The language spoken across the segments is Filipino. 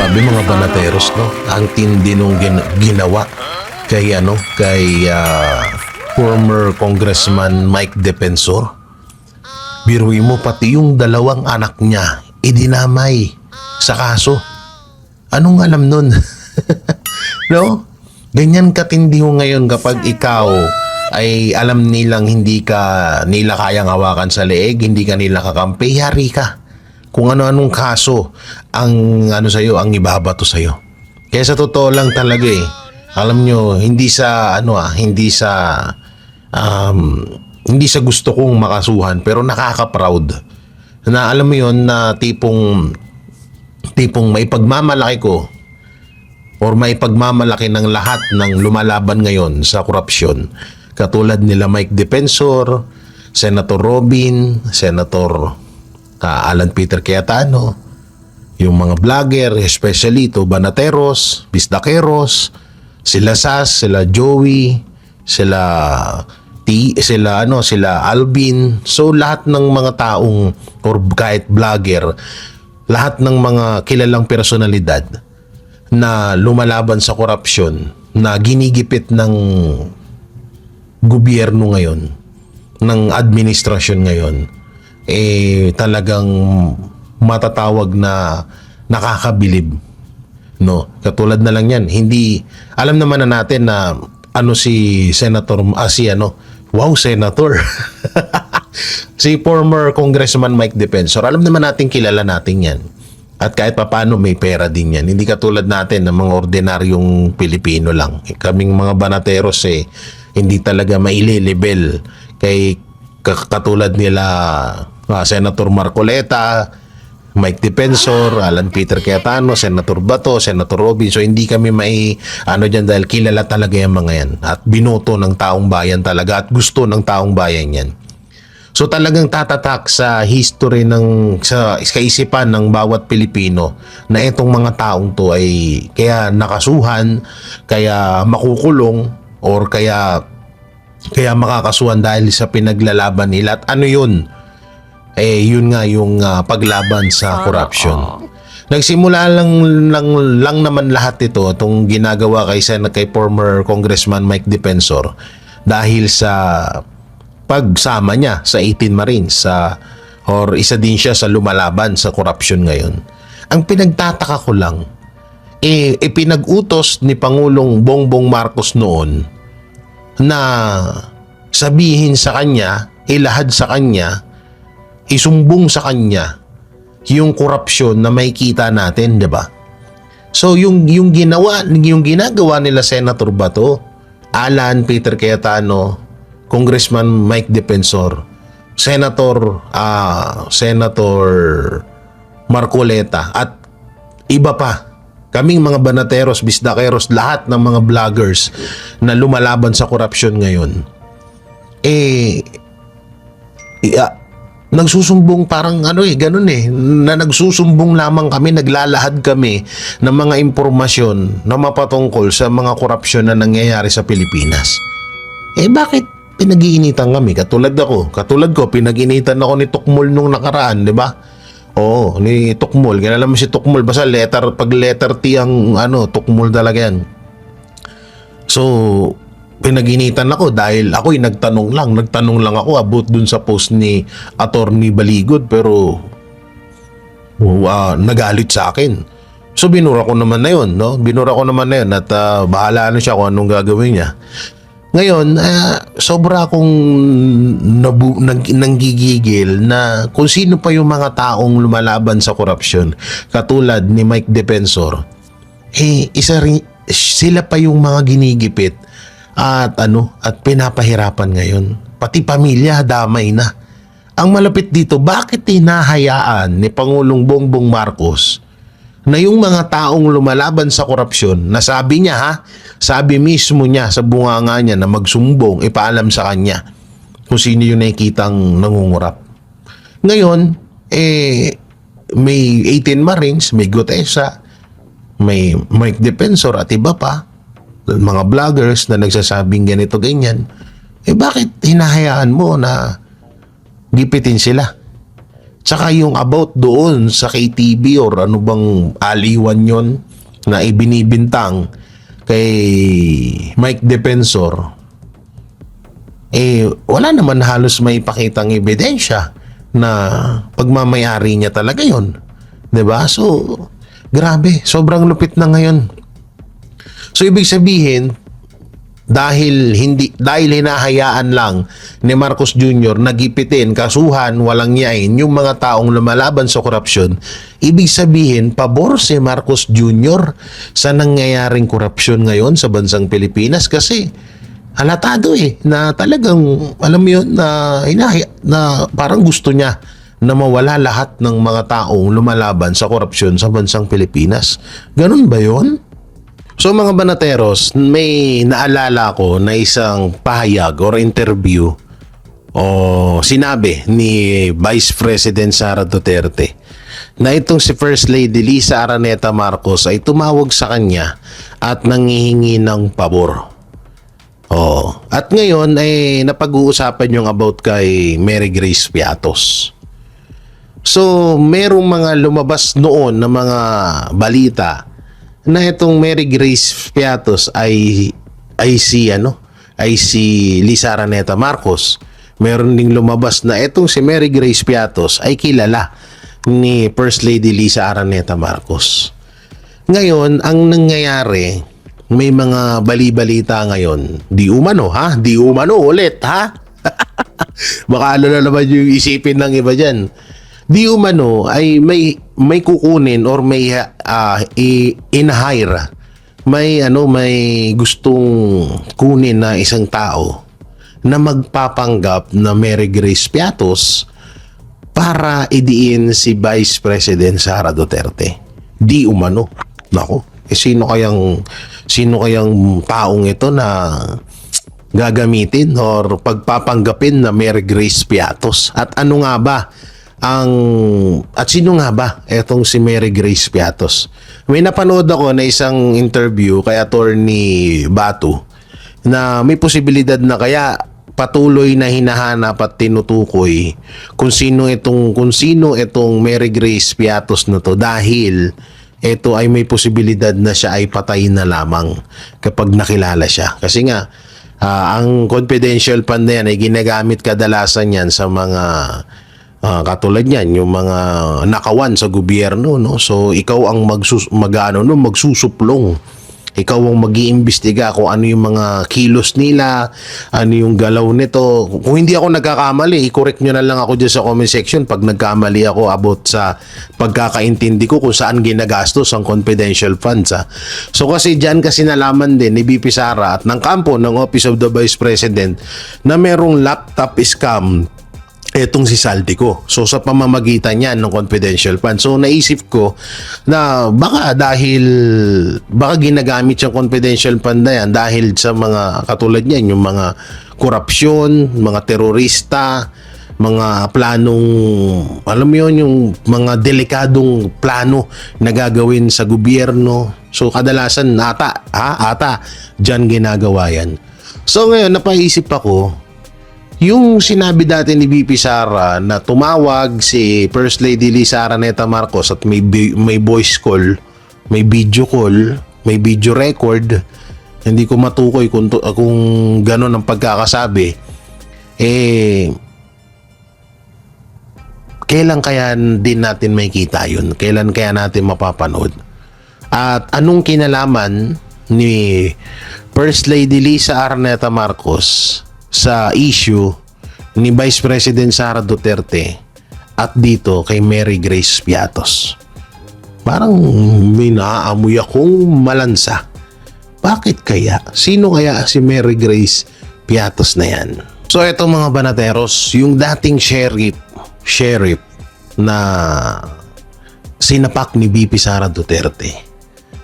Grabe mga banateros, no? Ang tindi nung ginawa kay former Congressman Mike Defensor. Biruin mo, pati yung dalawang anak niya idinamay sa kaso. Anong alam nun? No? Ganyan katindi ho ngayon kapag ikaw ay alam nilang hindi ka nila kayang hawakan sa leeg, hindi ka nila kakampi, yari ka. Kung ano-anong kaso ang sa'yo, ang ibabato sa'yo. Kaya sa totoo lang talaga alam nyo, hindi sa gusto kong makasuhan, pero nakaka-proud. Na alam mo yun, na tipong maipagmamalaki ko or maipagmamalaki ng lahat ng lumalaban ngayon sa korupsyon. Katulad nila Mike Defensor, Senator Robin, Senator Alan Peter Cayetano, yung mga vlogger, especially to Banateros, Bisdaqueros, sila Sas, sila Joey, sila Alvin. So lahat ng mga taong or kahit vlogger, lahat ng mga kilalang personalidad na lumalaban sa korupsyon, na ginigipit ng gobyerno ngayon, ng administrasyon ngayon, talagang matatawag na nakakabilib, no? Katulad na lang yan, hindi alam naman na natin na si Senator Senator si former Congressman Mike Defensor, alam naman natin, kilala natin yan, at kahit papaano may pera din yan. Hindi katulad natin ng mga ordinaryong Pilipino lang. Kaming mga banateros hindi talaga maililibel kay katulad nila Senator Marcoleta, Mike Defensor, Alan Peter Cayetano, Senator Bato, Senator Robin. So hindi kami dyan dahil kilala talaga yung mga yan at binoto ng taong bayan talaga at gusto ng taong bayan yan. So talagang tatatak sa history sa kaisipan ng bawat Pilipino na itong mga taong to ay kaya nakasuhan, kaya makukulong, or kaya makakasuhan dahil sa pinaglalaban nila. At yun? Yun nga yung paglaban sa corruption. Nagsimula lang naman lahat ito, itong ginagawa kay former Congressman Mike Defensor, dahil sa pagsama niya sa 18 Marines, or isa din siya sa lumalaban sa corruption ngayon. Ang pinagtataka ko lang, pinag-utos ni Pangulong Bongbong Marcos noon na sabihin sa kanya, ilahad sa kanya, isumbong sa kanya yung korupsyon na makikita natin, 'di ba? So yung ginagawa nila Senator Bato, Alan Peter Cayetano, Congressman Mike Defensor, Senator Marcoleta, at iba pa, kaming mga banateros, bisdaqueros, lahat ng mga vloggers na lumalaban sa korupsyon ngayon, nagsusumbong parang ganun na nagsusumbong lamang kami, naglalahad kami ng mga impormasyon na mapatungkol sa mga korupsyon na nangyayari sa Pilipinas. Bakit pinag-iinitan kami? Katulad ko, pinag-iinitan ako ni Tukmol nung nakaraan, di ba? Oo, ni Tukmol. Kilala mo si Tukmol, basta pag letter T ang Tukmol talaga yan. So, pinag-initan ako dahil ako'y nagtanong lang ako about dun sa post ni Attorney Baligod, pero nagalit sa akin. So binura ko naman na yun, no? At bahala na siya kung anong gagawin niya. Ngayon, sobra akong nanggigigil na kung sino pa yung mga taong lumalaban sa korupsyon, katulad ni Mike Defensor, sila pa yung mga ginigipit at pinapahirapan ngayon. Pati pamilya damay na. Ang malapit dito, bakit hinahayaan ni Pangulong Bongbong Marcos na yung mga taong lumalaban sa korupsyon, na sabi mismo niya sa bunganga niya na magsumbong, ipaalam sa kanya kung sino yung nakikitang nangungurap. Ngayon, may 18 Marines, may Gutesa, may Mike Defensor at iba pa, mga vloggers na nagsasabing ganito ganyan. Bakit hinahayaan mo na gipitin sila? Tsaka yung about doon sa KTV or ano bang aliwan yon na ibinibintang kay Mike Defensor, wala naman halos may pakitang ebidensya na pagmamayari niya talaga yon. 'Di ba? So, grabe, sobrang lupit na ngayon. So, ibig sabihin, dahil hinahayaan lang ni Marcos Jr. nagipitin, kasuhan, walang yain yung mga taong lumalaban sa korupsyon, ibig sabihin pabor si Marcos Jr. sa nangyayaring korupsyon ngayon sa bansang Pilipinas kasi halatado na talagang alam mo yun na parang gusto niya na mawala lahat ng mga taong lumalaban sa korupsyon sa bansang Pilipinas. Ganun ba yun? So mga banateros, may naalala ko na isang pahayag or interview o sinabi ni Vice President Sara Duterte na itong si First Lady Lisa Araneta Marcos ay tumawag sa kanya at nangihingi ng pabor. At ngayon ay napag-uusapan yung about kay Mary Grace Piatos. So merong mga lumabas noon na mga balita na itong Mary Grace Piatos ay si Lisa Araneta Marcos. Meron ding lumabas na itong si Mary Grace Piatos ay kilala ni First Lady Lisa Araneta Marcos. Ngayon, ang nangyayari, may mga bali-balita ngayon. Di umano ulit, ha? Baka ano na naman yung isipin ng iba dyan. Di umano ay may kukunin or may in-hire. May gustong kunin na isang tao na magpapanggap na Mary Grace Piatos para idiin si Vice President Sara Duterte. Di umano. Nako, sino kayang taong ito na gagamitin or pagpapanggapin na Mary Grace Piatos? At ano nga ba sino nga ba etong si Mary Grace Piatos? May napanood ako na isang interview kay Attorney Batu na may posibilidad na kaya patuloy na hinahanap at tinutukoy kung sino itong Mary Grace Piatos na to, dahil ito ay may posibilidad na siya ay patay na lamang kapag nakilala siya. Kasi nga ang confidential fund na yan ay ginagamit kadalasan yan sa mga katulad yan, yung mga nakawan sa gobyerno, no? So ikaw ang magsusuplong. Ikaw ang mag-iimbestiga kung ano yung mga kilos nila, ano yung galaw nito. Kung hindi ako nagkakamali, i-correct nyo na lang ako dyan sa comment section pag nagkamali ako about sa pagkakaintindi ko kung saan ginagastos ang confidential funds. So kasi dyan kasi nalaman din ni BP Sara at ng kampo ng Office of the Vice President na merong laptop scam etong si Saldico. So sa pamamagitan niyan ng confidential fund. So naisip ko na baka ginagamit yung confidential fund na yan dahil sa mga katulad niyan, yung mga korupsyon, mga terorista, mga planong, alam mo yun, yung mga delikadong plano na gagawin sa gobyerno. So kadalasan ata dyan ginagawa yan. So ngayon napaisip ako, yung sinabi dati ni BP Sara na tumawag si First Lady Lisa Araneta Marcos at may voice call, may video call, may video record, hindi ko matukoy kung gano'n ang pagkakasabi, kailan kaya din natin makikita yun? Kailan kaya natin mapapanood? At anong kinalaman ni First Lady Lisa Araneta Marcos sa issue ni Vice President Sara Duterte at dito kay Mary Grace Piatos? Parang may naaamoy akong malansa. Bakit kaya? Sino kaya si Mary Grace Piatos na yan? So eto mga banateros, yung dating sheriff na sinapak ni BP Sara Duterte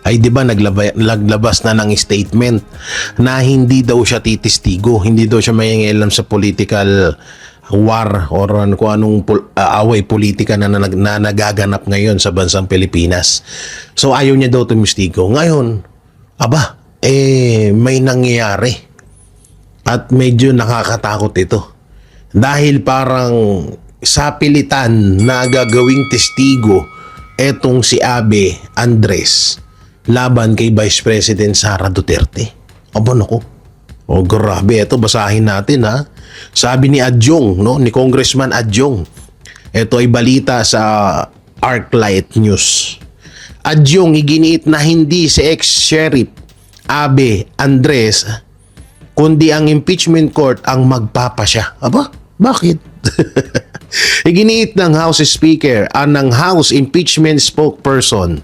ay di ba naglabas na ng statement na hindi daw siya titistigo, hindi daw siya mayangialam sa political war or kung anong away politika na nagaganap ngayon sa bansang Pilipinas. So ayaw niya daw tumistigo. Ngayon, may nangyayari at medyo nakakatakot ito. Dahil parang sa pilitan na gagawing testigo etong si Abe Andres laban kay Vice President Sara Duterte. Aba nako. Oh, grabe. Ito, basahin natin ha. Sabi ni Adjong, no, ni Congressman Adjong. Ito ay balita sa ArcLight News. Adjong, iginiit na hindi si ex-sheriff Abe Andres kundi ang impeachment court ang magpapasya. Aba, bakit? Iginiit ng House Speaker ng House Impeachment Spokesperson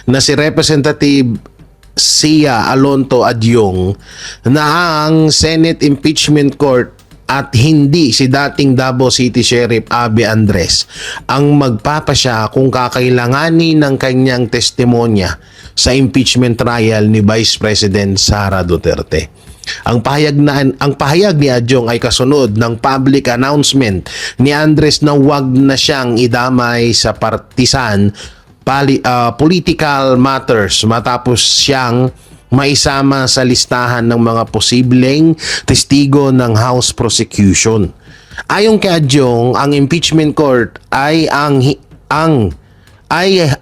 na si Representative Sia Alonto Adyong na ang Senate Impeachment Court at hindi si dating Davao City Sheriff Abe Andres ang magpapasya kung kakailanganin ng kanyang testimonya sa impeachment trial ni Vice President Sara Duterte. Ang pahayag ni Adyong ay kasunod ng public announcement ni Andres na wag na siyang idamay sa partisan political matters matapos siyang maisama sa listahan ng mga posibleng testigo ng House prosecution. Ayon kay Adyong, ang impeachment court ay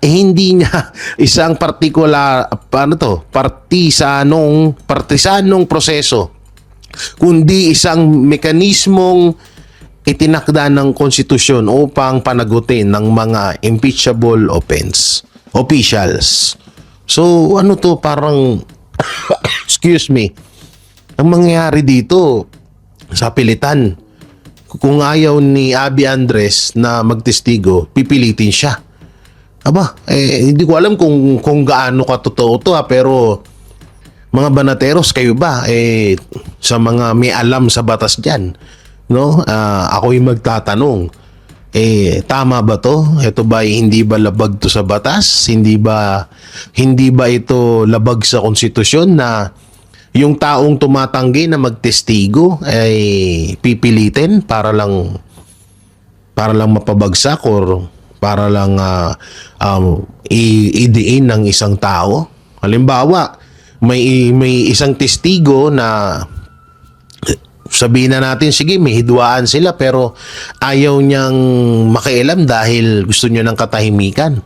hindi niya isang partisanong proseso, kundi isang mekanismong itinakda ng konstitusyon upang panagutin ng mga impeachable officials. So ano to, parang excuse me, ang mangyayari dito sa pilitan, kung ayaw ni Abe Andres na magtestigo, pipilitin siya. Aba, hindi ko alam kung gaano katotoo to pero mga banateros, kayo ba sa mga may alam sa batas diyan, no? Ako yung magtatanong, tama ba to? Ito ba hindi ba labag to sa batas? Hindi ba ito labag sa konstitusyon na yung taong tumatanggi na magtestigo ay pipilitin para lang mapabagsak or para lang idiin ng isang tao? Halimbawa, may isang testigo na sabihin na natin, sige, may hidwaan sila pero ayaw niyang makialam dahil gusto niya ng katahimikan.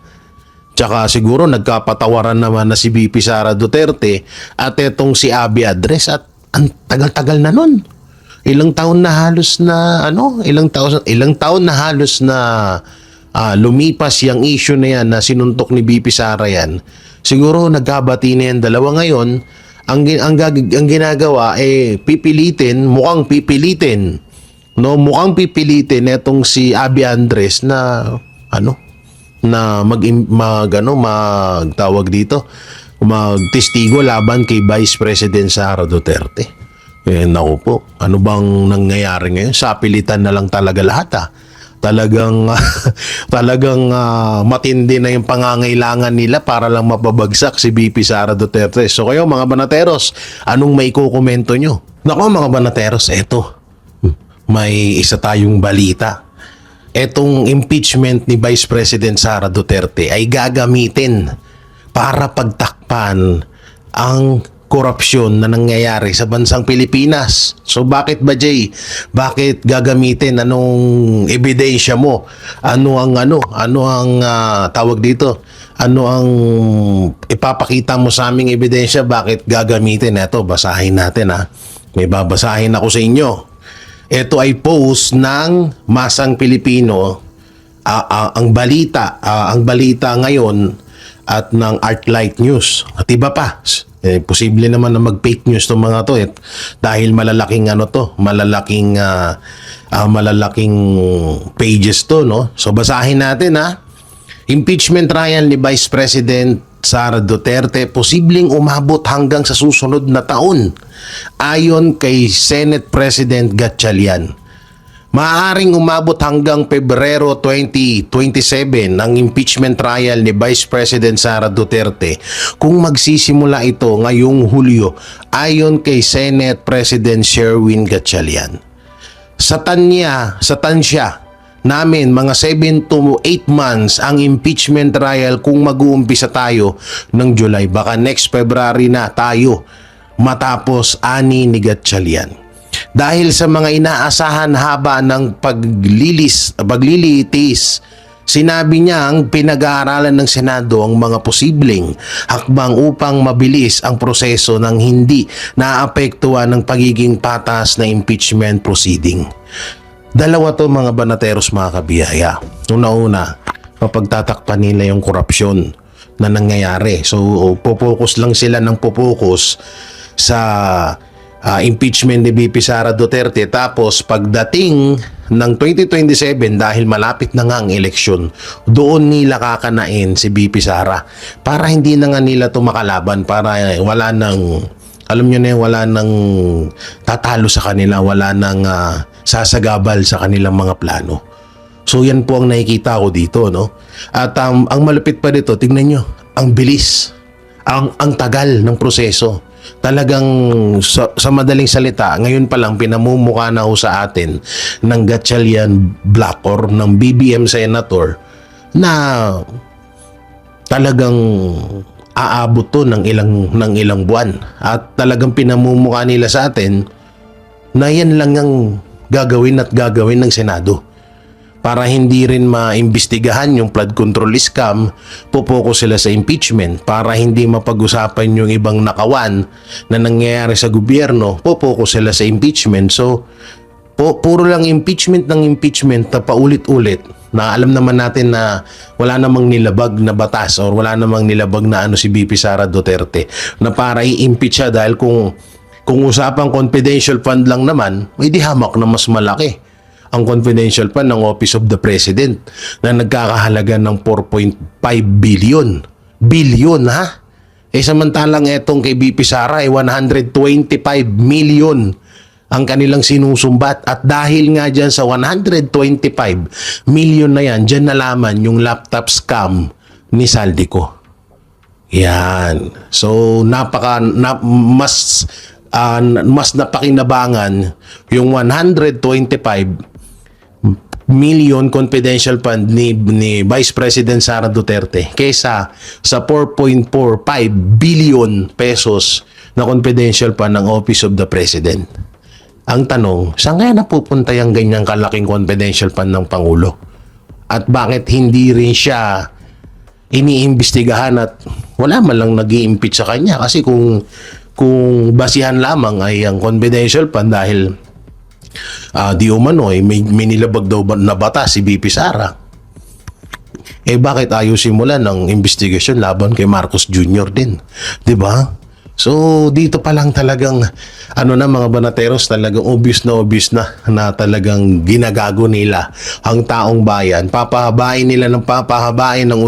Tsaka siguro nagkapatawaran naman na si VP Sara Duterte at etong si Abe Andres at ang tagal-tagal na nun. Ilang taon na halos na lumipas yung issue na yan na sinuntok ni VP Sara yan. Siguro nagkabati na yan dalawa ngayon. Ang ginagawa mukhang pipilitin etong si Abe Andres na magtestigo laban kay Vice President Sara Duterte. Naku po, ano bang nangyayari ngayon? Sa pilitan na lang talaga lahat Talagang matindi na yung pangangailangan nila para lang mapabagsak si VP Sara Duterte. So kayo mga banateros, anong may kukomento nyo? Nako mga banateros, eto, may isa tayong balita. Etong impeachment ni Vice President Sara Duterte ay gagamitin para pagtakpan ang korupsyon na nangyayari sa bansang Pilipinas. So bakit ba, Jay? Bakit gagamitin? Anong ebidensya mo? Ano ang tawag dito? Ano ang ipapakita mo sa aming ebidensya? Bakit gagamitin? Ito, basahin natin May babasahin ako sa inyo. Ito ay post ng Masang Pilipino. Ang balita ngayon at ng ArcLight News. At iba pa. Posible naman na mag-fake news tong mga to dahil malalaking pages to, no? So basahin natin Impeachment trial ni Vice President Sara Duterte posibleng umabot hanggang sa susunod na taon ayon kay Senate President Gatchalian. Maaaring umabot hanggang Pebrero 2027 ang impeachment trial ni Vice President Sara Duterte kung magsisimula ito ngayong Hulyo ayon kay Senate President Sherwin Gatchalian. Sa tansya namin mga 7 to 8 months ang impeachment trial kung mag-uumpisa tayo ng July. Baka next February na tayo matapos, ani ni Gatchalian. Dahil sa mga inaasahan haba ng paglilitis, sinabi niya ang pinag-aaralan ng Senado ang mga posibleng hakbang upang mabilis ang proseso ng hindi naapektuhan ng pagiging patas na impeachment proceeding. Dalawa to mga banateros, mga kabiyaya. Una-una, mapagtatakpan nila yung korupsyon na nangyayari. So, pupokus lang sila ng pupokus sa impeachment ni VP Sara Duterte. Tapos, pagdating ng 2027, dahil malapit na nga ang eleksyon, doon nila kakanain si VP Sara. Para hindi na nga nila tumakalaban, para wala nang, alam nyo na yun, wala nang tatalo sa kanila, wala nang sasagabal sa kanilang mga plano. So yan po ang nakikita ko dito, no? At ang malupit pa dito, tingnan nyo, ang bilis, ang tagal ng proseso. Talagang sa madaling salita, ngayon pa lang pinamumukha na ho sa atin ng Gatchalian Black or ng BBM Senator na talagang aabot to ng ilang buwan. At talagang pinamumukha nila sa atin na yan lang ang gagawin ng Senado. Para hindi rin maimbestigahan yung flood control scam, pupokus sila sa impeachment. Para hindi mapag-usapan yung ibang nakawan na nangyayari sa gobyerno, pupokus sila sa impeachment. So, puro lang impeachment ng impeachment na paulit-ulit, na alam naman natin na wala namang nilabag na batas or wala namang nilabag na si VP Sara Duterte na para i-impeach siya, dahil kung usapang confidential fund lang naman, may di hamak na mas malaki ang confidential fund ng Office of the President na nagkakahalaga ng 4.5 billion. Billion, ha? Samantalang etong kay VP Sara 125 million ang kanilang sinusumbat. At dahil nga dyan sa 125 million na yan, dyan nalaman yung laptop scam ni Saldico. Yan. So, mas napakinabangan yung 125 million confidential fund ni Vice President Sara Duterte kaysa sa 4.45 billion pesos na confidential fund ng Office of the President. Ang tanong, saan kaya napupunta yung ganyang kalaking confidential fund ng Pangulo? At bakit hindi rin siya iniimbestigahan at wala man lang nag-i-impeach sa kanya? Kasi kung basihan lamang ay ang confidential fund dahil di umano may nilabag daw na batas si VP Sara, bakit ayaw simulan ng investigasyon laban kay Marcos Jr. din? 'Di ba? So dito pa lang talagang mga banateros, talagang obvious na talagang ginagago nila ang taong bayan. Papahabain nila ng papahabain ng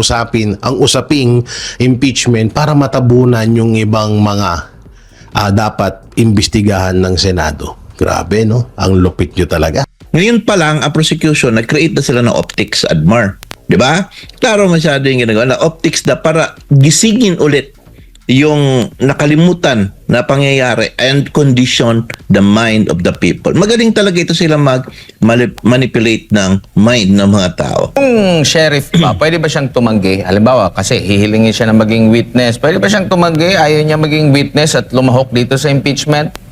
usaping impeachment para matabunan yung ibang mga dapat imbestigahan ng Senado. Grabe, no? Ang lupit nyo talaga. Ngayon pa lang, ang prosecution, nag-create na sila ng optics, Admar. Di ba? Klaro masyado yung ginagawa na optics na para gisingin ulit yung nakalimutan na pangyayari and condition the mind of the people. Magaling talaga ito sila manipulate ng mind ng mga tao. Kung sheriff ba, pwede ba siyang tumanggi? Halimbawa, kasi hihilingin siya na maging witness. Pwede ba siyang tumanggi? Ayaw niya maging witness at lumahok dito sa impeachment?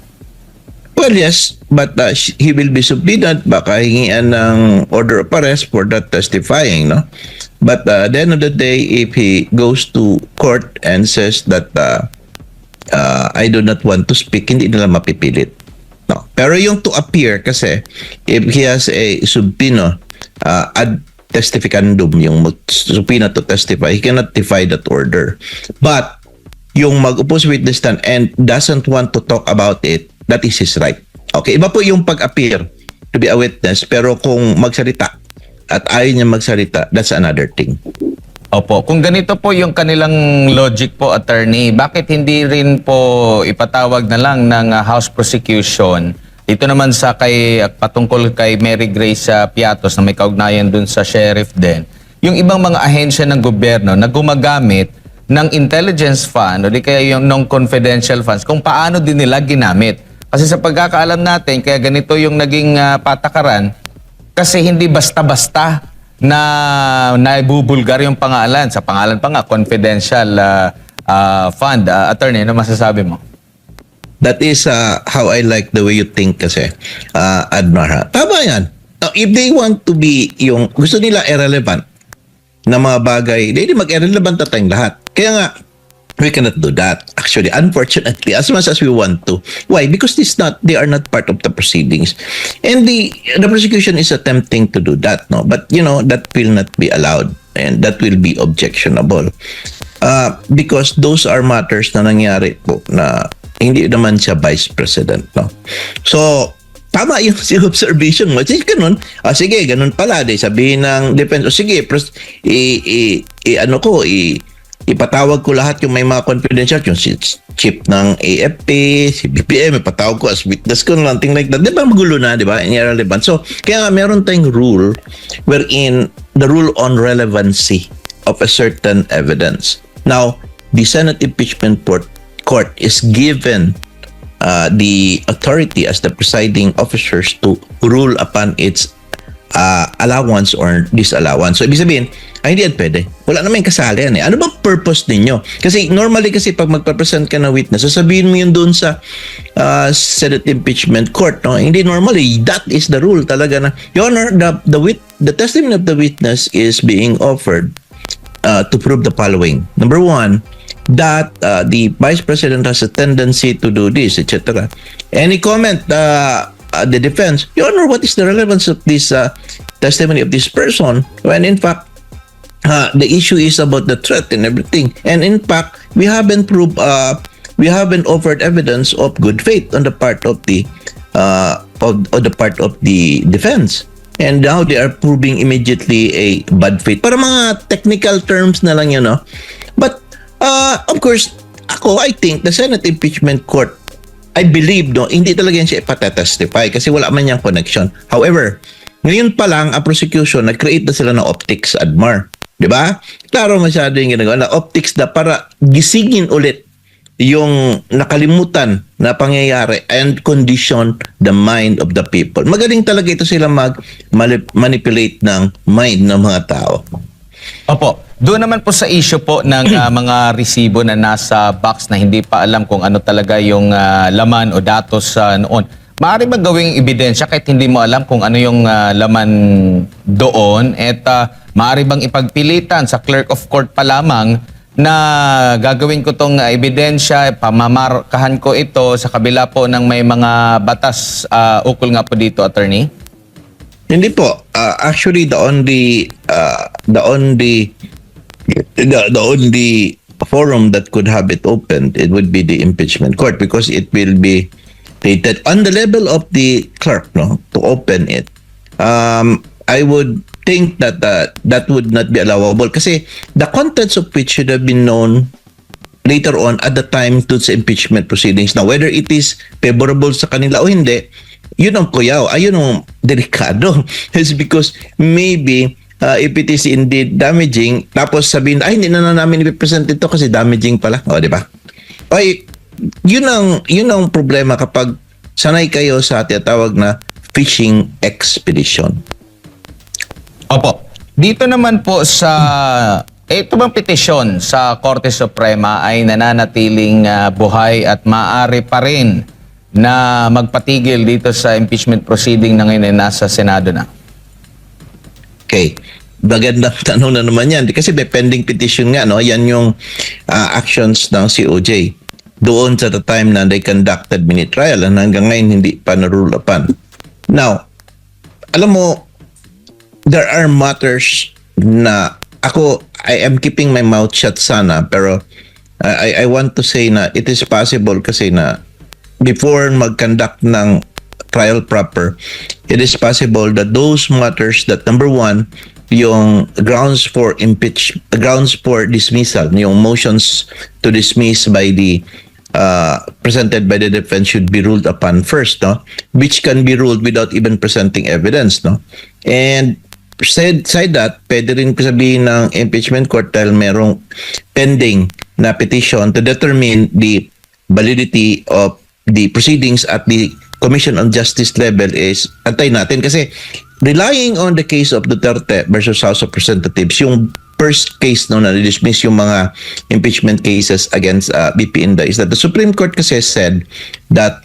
Well, yes, but he will be subpoenaed. Baka hingian ng order of arrest for that testifying, no? But at the end of the day, if he goes to court and says that I do not want to speak, hindi nila mapipilit. No. Pero yung to appear, kasi if he has a subpoena ad testificandum, yung subpoena to testify, he cannot defy that order. But yung mag-upo sa witness stand and doesn't want to talk about it, that is his right. Okay, iba po yung pag-appear to be a witness, pero kung magsalita at ayaw niya magsalita, that's another thing. Opo, kung ganito po yung kanilang logic po, attorney, bakit hindi rin po ipatawag na lang ng House Prosecution dito naman sa patungkol kay Mary Grace Piatos na may kaugnayan dun sa sheriff din, yung ibang mga ahensya ng gobyerno na gumagamit ng intelligence fund o di kaya yung non-confidential funds, kung paano din nila ginamit. Kasi sa pagkakaalam natin, kaya ganito yung naging patakaran, kasi hindi basta-basta na naibubulgar yung pangalan. Sa pangalan pa nga, confidential fund. Attorney, ano masasabi mo? That is how I like the way you think kasi, Admar. Ha? Tama yan. Now, if they want to be yung gusto nila irrelevant na mga bagay, hindi mag-irrelevant na tayong lahat. Kaya nga, we cannot do that. Actually, unfortunately, as much as we want to. Why? Because they are not part of the proceedings. And the prosecution is attempting to do that, no? But, that will not be allowed. And that will be objectionable. Because those are matters na nangyari po na hindi naman siya vice president, no? So, tama yung observation mo. Sige, ganun. Sige, ganun pala. Sabihin ng defense, sige, ipatawag ko lahat yung may mga confidential, yung si chief ng AFP, si BPM, ipatawag ko as witness ko, something like that. Di ba magulo na, di ba? Irrelevant. So, kaya nga meron tayong rule wherein the rule on relevancy of a certain evidence. Now, the Senate Impeachment Court is given the authority as the presiding officers to rule upon its allowance or disallowance. So, ibig sabihin, hindi yan pwede. Wala naman yung kasalian eh. Ano bang purpose ninyo? Kasi normally kasi pag magpapresent ka na witness, sasabihin mo yun doon sa Senate Impeachment Court. No? Hindi normally. That is the rule talaga na, Your Honor, the testimony of the witness is being offered to prove the following. Number one, that the Vice President has a tendency to do this, etc. Any comment, the defense, Your Honor, what is the relevance of this testimony of this person when in fact the issue is about the threat and everything, and in fact we haven't offered evidence of good faith on the part of the defense, and now they are proving immediately a bad faith. Para mga technical terms na lang yun, no? But of course, I think the Senate Impeachment Court, I believe, no, hindi talaga yan siya ipatetestify kasi wala man niyang connection. However, ngayon pa lang, ang prosecution, nag-create na sila ng optics, Admar. Di ba? Klaro masyado yung ginagawa na optics na para gisingin ulit yung nakalimutan na pangyayari and condition the mind of the people. Magaling talaga ito sila manipulate ng mind ng mga tao. Opo. Doon naman po sa issue po ng mga resibo na nasa box na hindi pa alam kung ano talaga yung laman o datos noon. Maaari ba gawing ebidensya kahit hindi mo alam kung ano yung laman doon? At maaari bang ipagpilitan sa clerk of court pa lamang na gagawin ko tong ebidensya, pamamarkahan ko ito sa kabila po ng may mga batas ukol nga po dito, attorney? Hindi po. Actually, the only forum that could have it opened, it would be the impeachment court because it will be stated on the level of the clerk, no, to open it. I would think that that would not be allowable kasi the contents of which should have been known later on at the time to sa impeachment proceedings. Now, whether it is favorable sa kanila o hindi, yun ang kuyaw, ayun ang delikado. It's because maybe if it is indeed damaging, tapos sabihin, hindi na namin ipipresent ito kasi damaging pala. O, di ba? Ay, yun ang problema kapag sanay kayo sa tinatawag na fishing expedition. Opo. Dito naman po sa ito bang petisyon sa Korte Suprema ay nananatiling buhay at maaari pa rin na magpatigil dito sa impeachment proceeding na ngayon ay nasa Senado na? Okay. Magandang tanong na naman yan. Kasi may pending petition nga, no? Yan yung actions ng COJ. Doon sa the time na they conducted mini trial and hanggang ngayon hindi pa na-rule upon. Now, alam mo, there are matters na I am keeping my mouth shut sana, pero I want to say na it is possible kasi na before mag-conduct ng trial proper, it is possible that those matters that number one, yung grounds for dismissal, yung motions to dismiss by the presented by the defense should be ruled upon first, no? Which can be ruled without even presenting evidence, no? And side that, pwede rin sabihin ng impeachment court dahil merong pending na petition to determine the validity of the proceedings at the Commission on Justice level is antay natin kasi relying on the case of Duterte versus House of Representatives, yung first case no na dismiss yung mga impeachment cases against BP Inday, is that the Supreme Court kasi said that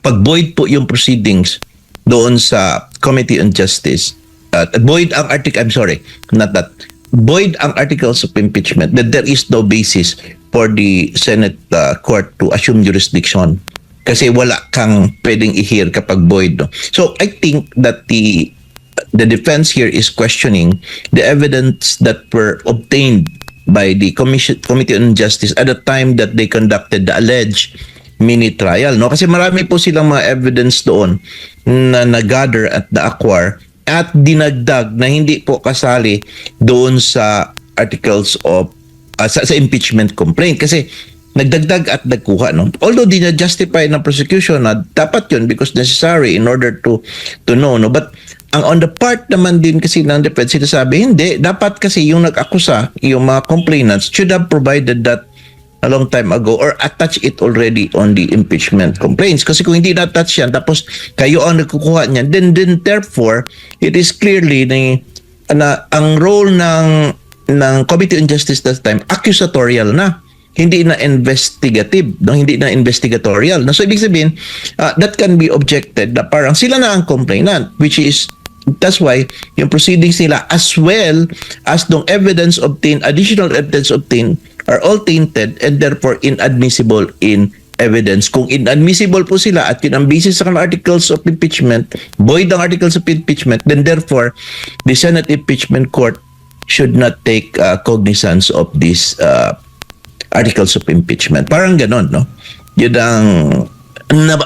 pag void po yung proceedings doon sa Committee on Justice, void ang void ang articles of impeachment, that there is no basis for the Senate court to assume jurisdiction kasi wala kang pwedeng i-hear kapag void. No? So I think that the defense here is questioning the evidence that were obtained by the Committee on Justice at the time that they conducted the alleged mini trial, no? Kasi marami po silang mga evidence doon na nag-gather at na-acquire at dinagdag na hindi po kasali doon sa articles of sa impeachment complaint kasi nagdagdag at nagkuha, no? Although di na justify ng prosecution na dapat yun because necessary in order to know, no? But ang on the part naman din kasi ng defense, sinasabi, hindi, dapat kasi yung nag-akusa, yung mga complainants should have provided that a long time ago or attach it already on the impeachment complaints. Kasi kung hindi na-attach yan, tapos kayo ang nagkukuha niyan, then therefore, it is clearly na ang role ng Committee on Justice that time, accusatorial na. Hindi na investigative, no? Hindi na investigatorial. No? So, ibig sabihin, that can be objected na parang sila na ang complainant, which is, that's why, yung proceedings nila as well as the evidence obtained, additional evidence obtained, are all tainted and therefore inadmissible in evidence. Kung inadmissible po sila at yun ang basis sa articles of impeachment, void ang articles of impeachment, then therefore, the Senate Impeachment Court should not take cognizance of these articles of impeachment. Parang ganon, no? Yun ang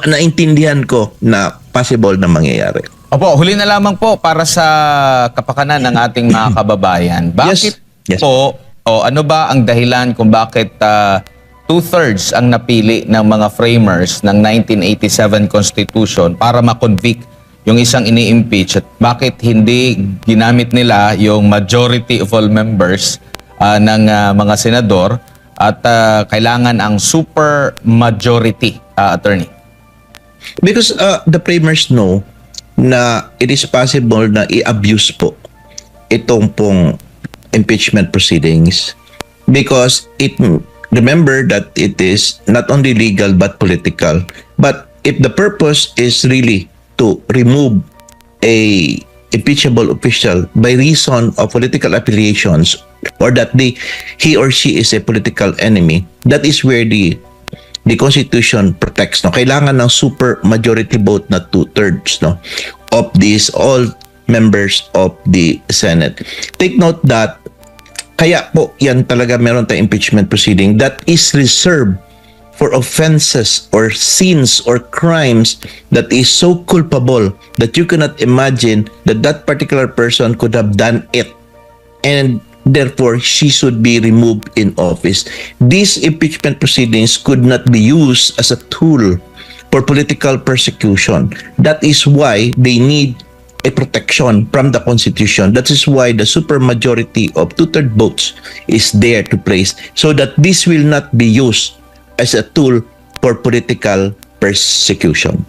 naintindihan ko na possible na mangyayari. Opo, huli na lamang po para sa kapakanan ng ating mga kababayan. Bakit Yes. po, o ano ba ang dahilan kung bakit 2/3 ang napili ng mga framers ng 1987 Constitution para ma-convict yung isang ini-impeach at bakit hindi ginamit nila yung majority of all members ng mga senador at kailangan ang super majority, attorney? Because the framers know na it is possible na i-abuse po itong pong impeachment proceedings because remember that it is not only legal but political. But if the purpose is really to remove a impeachable official by reason of political affiliations or that he or she is a political enemy, that is where the Constitution protects, no? Kailangan ng super majority vote na 2/3, no, of these all members of the Senate. Take note that kaya po yan talaga meron tayong impeachment proceeding that is reserved for offenses or sins or crimes that is so culpable that you cannot imagine that that particular person could have done it and therefore she should be removed in office. These impeachment proceedings could not be used as a tool for political persecution. That is why they need a protection from the Constitution. That is why the supermajority of 2/3 votes is there to place so that this will not be used as a tool for political persecution.